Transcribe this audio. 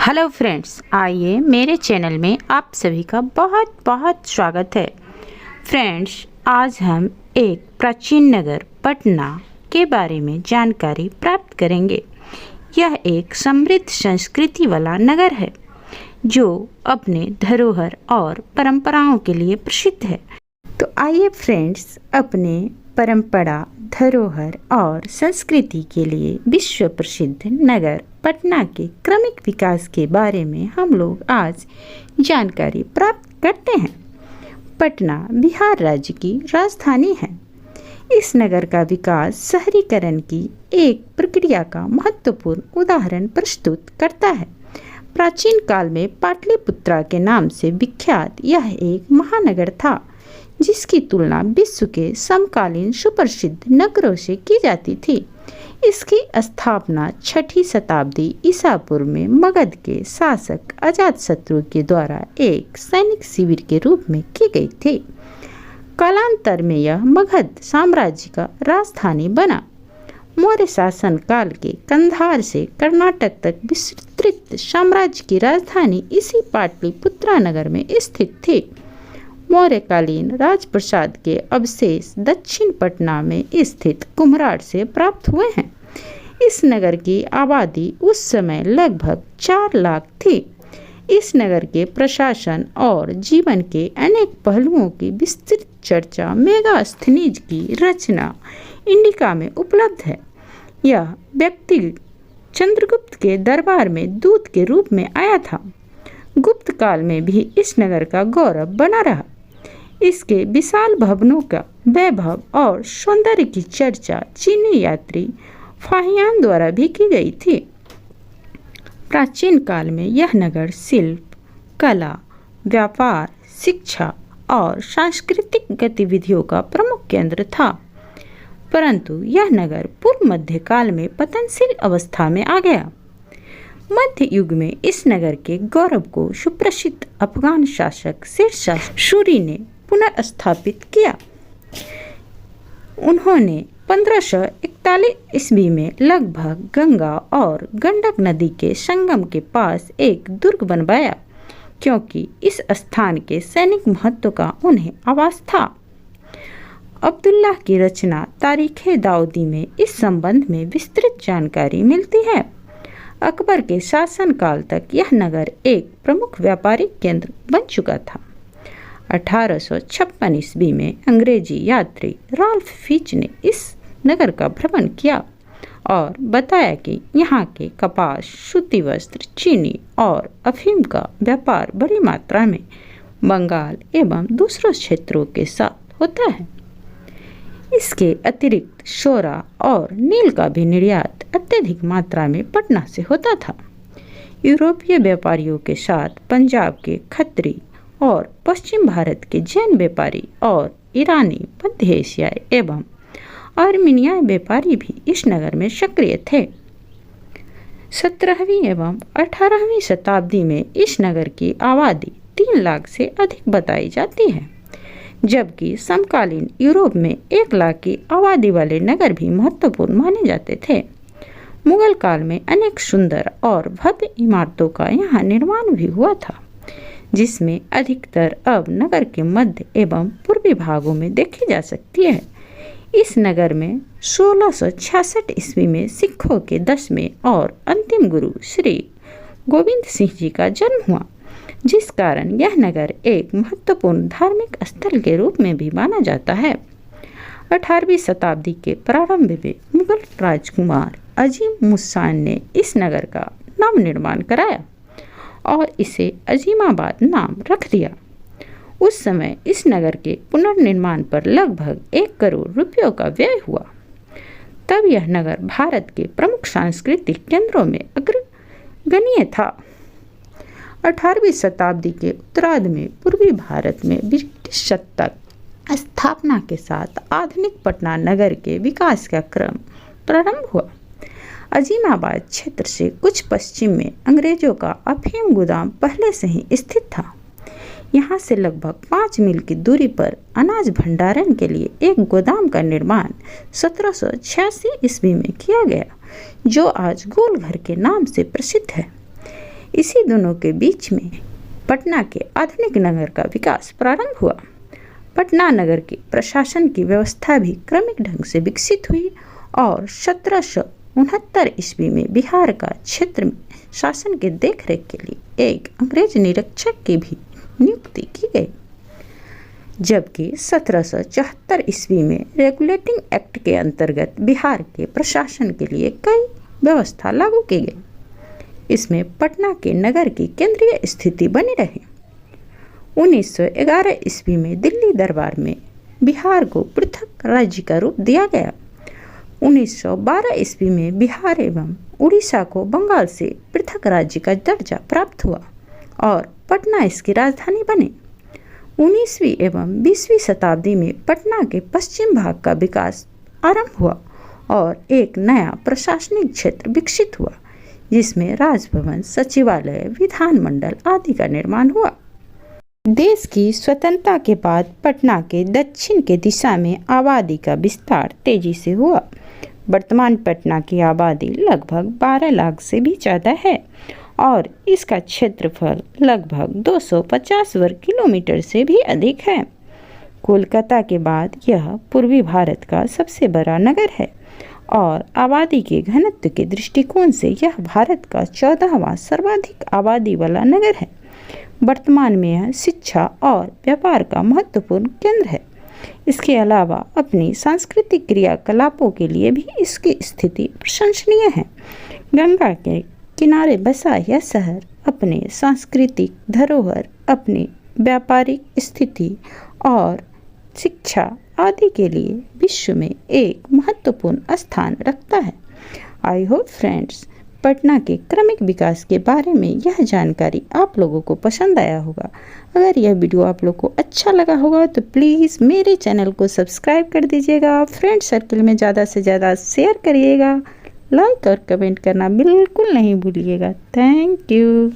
Hello friends, आइए मेरे channel में आप सभी का बहुत बहुत स्वागत है। फ्रेंड्स, आज हम एक प्राचीन नगर पटना के बारे में जानकारी प्राप्त करेंगे। यह एक समृद्ध संस्कृति वाला नगर है जो अपने धरोहर और परंपराओं के लिए प्रसिद्ध है। तो आइए फ्रेंड्स, अपने परंपरा, धरोहर और संस्कृति के लिए विश्व प्रसिद्ध नगर पटना के क्रमिक विकास के बारे में हम लोग आज जानकारी प्राप्त करते हैं। पटना बिहार राज्य की राजधानी है। इस नगर का विकास शहरीकरण की एक प्रक्रिया का महत्वपूर्ण उदाहरण प्रस्तुत करता है। प्राचीन काल में पाटलिपुत्रा के नाम से विख्यात यह एक महानगर था, जिसकी तुलना विश्व के समकालीन सुप्रसिद्ध नगरों से की जाती थी। इसकी स्थापना 6वीं शताब्दी ईसा पूर्व में मगध के शासक अजातशत्रु के द्वारा एक सैनिक शिविर के रूप में की गई थी। कालांतर में यह मगध साम्राज्य का राजधानी बना। मौर्य शासन काल के कंधार से कर्नाटक तक विस्तृत साम्राज्य की राजधानी इसी पाटलिपुत्रा नगर में स्थित थी। मौर्यकालीन राजप्रसाद के अवशेष दक्षिण पटना में स्थित कुम्हरार से प्राप्त हुए हैं। इस नगर की आबादी उस समय लगभग 4 लाख थी। इस नगर के प्रशासन और जीवन के अनेक पहलुओं की विस्तृत चर्चा मेगास्थनीज की रचना इंडिका में उपलब्ध है। यह व्यक्ति चंद्रगुप्त के दरबार में दूत के रूप में आया था। गुप्त काल में भी इस नगर का गौरव बना रहा। इसके विशाल भवनों का वैभव और सौंदर्य की चर्चा चीनी यात्री फाहियान द्वारा भी की गई थी। प्राचीन काल में यह नगर शिल्प, कला, व्यापार, शिक्षा और सांस्कृतिक गतिविधियों का प्रमुख केंद्र था, परंतु यह नगर पूर्व मध्य काल में पतनशील अवस्था में आ गया। मध्य युग में इस नगर के गौरव को सुप्रसिद्ध अफगान शासक शेरशाह सूरी ने पुनर्स्थापित किया। उन्होंने 1541 ईस्वी में लगभग गंगा और गंडक नदी के संगम के पास एक दुर्ग बनवाया, क्योंकि इस स्थान के सैनिक महत्व का उन्हें आभास था। अब्दुल्लाह की रचना तारीख़ दाऊदी में इस संबंध में विस्तृत जानकारी मिलती है। अकबर के शासनकाल तक यह नगर एक प्रमुख व्यापारिक केंद्र बन चुका था। 1856 ईस्वी में अंग्रेजी यात्री राल्फ फिच ने इस नगर का भ्रमण किया और बताया कि यहाँ के कपास, सूती वस्त्र, चीनी और अफीम का व्यापार बड़ी मात्रा में बंगाल एवं दूसरों क्षेत्रों के साथ होता है। इसके अतिरिक्त सोरा और नील का भी निर्यात अत्यधिक मात्रा में पटना से होता था। यूरोपीय व्यापारियों के साथ पंजाब के खत्री और पश्चिम भारत के जैन व्यापारी और ईरानी, मध्य एशियाई एवं आर्मीनियाई व्यापारी भी इस नगर में सक्रिय थे। 17वीं एवं 18वीं शताब्दी में इस नगर की आबादी 3 लाख से अधिक बताई जाती है, जबकि समकालीन यूरोप में 1 लाख की आबादी वाले नगर भी महत्वपूर्ण माने जाते थे। मुगल काल में अनेक सुंदर और भव्य इमारतों का यहाँ निर्माण भी हुआ था, जिसमें अधिकतर अब नगर के मध्य एवं पूर्वी भागों में देखी जा सकती है। इस नगर में 1666 ईस्वी में सिखों के 10वें और अंतिम गुरु श्री गोविंद सिंह जी का जन्म हुआ, जिस कारण यह नगर एक महत्वपूर्ण धार्मिक स्थल के रूप में भी माना जाता है। 18वीं शताब्दी के प्रारंभ में मुगल राजकुमार अजीम मुसान ने इस नगर का नव निर्माण कराया और इसे अजीमाबाद नाम रख दिया। उस समय इस नगर के पुनर्निर्माण पर लगभग 1 करोड़ रुपयों का व्यय हुआ। तब यह नगर भारत के प्रमुख सांस्कृतिक केंद्रों में अग्रगण्य था। 18वीं शताब्दी के उत्तरार्ध में पूर्वी भारत में ब्रिटिश सत्ता स्थापना के साथ आधुनिक पटना नगर के विकास का क्रम प्रारंभ हुआ। अजीमाबाद क्षेत्र से कुछ पश्चिम में अंग्रेजों का अफीम गोदाम पहले से ही स्थित था। यहाँ से लगभग 5 मील की दूरी पर अनाज भंडारण के लिए एक गोदाम का निर्माण 1786 ईस्वी में किया गया, जो आज गोलघर के नाम से प्रसिद्ध है। इसी दोनों के बीच में पटना के आधुनिक नगर का विकास प्रारंभ हुआ। पटना नगर के प्रशासन की व्यवस्था भी क्रमिक ढंग से विकसित हुई और 1769 ईस्वी में बिहार का क्षेत्र में शासन के देखरेख के लिए एक अंग्रेज निरीक्षक की भी नियुक्ति की गई, जबकि 1774 ईस्वी में रेगुलेटिंग एक्ट के अंतर्गत बिहार के प्रशासन के लिए कई व्यवस्था लागू की गई। इसमें पटना के नगर की केंद्रीय स्थिति बनी रही। 1911 ईस्वी में दिल्ली दरबार में बिहार को पृथक राज्य का रूप दिया गया। 1912 ईस्वी में बिहार एवं उड़ीसा को बंगाल से पृथक राज्य का दर्जा प्राप्त हुआ और पटना इसकी राजधानी बनी। 19वीं एवं 20वीं शताब्दी में पटना के पश्चिम भाग का विकास आरंभ हुआ और एक नया प्रशासनिक क्षेत्र विकसित हुआ, जिसमें राजभवन, सचिवालय, विधानमंडल आदि का निर्माण हुआ। देश की स्वतंत्रता के बाद पटना के दक्षिण के दिशा में आबादी का विस्तार तेजी से हुआ। वर्तमान पटना की आबादी लगभग 12 लाख से भी ज़्यादा है और इसका क्षेत्रफल लगभग 250 वर्ग किलोमीटर से भी अधिक है। कोलकाता के बाद यह पूर्वी भारत का सबसे बड़ा नगर है और आबादी के घनत्व के दृष्टिकोण से यह भारत का 14वां सर्वाधिक आबादी वाला नगर है। वर्तमान में यह शिक्षा और व्यापार का महत्वपूर्ण केंद्र है। इसके अलावा अपनी सांस्कृतिक क्रियाकलापों के लिए भी इसकी स्थिति प्रशंसनीय है। गंगा के किनारे बसा यह शहर अपने सांस्कृतिक धरोहर, अपनी व्यापारिक स्थिति और शिक्षा आदि के लिए विश्व में एक महत्वपूर्ण स्थान रखता है। आई होप फ्रेंड्स, पटना के क्रमिक विकास के बारे में यह जानकारी आप लोगों को पसंद आया होगा। अगर यह वीडियो आप लोग को अच्छा लगा होगा तो प्लीज़ मेरे चैनल को सब्सक्राइब कर दीजिएगा, फ्रेंड सर्कल में ज़्यादा से ज़्यादा शेयर करिएगा, लाइक और कमेंट करना बिल्कुल नहीं भूलिएगा। Thank you.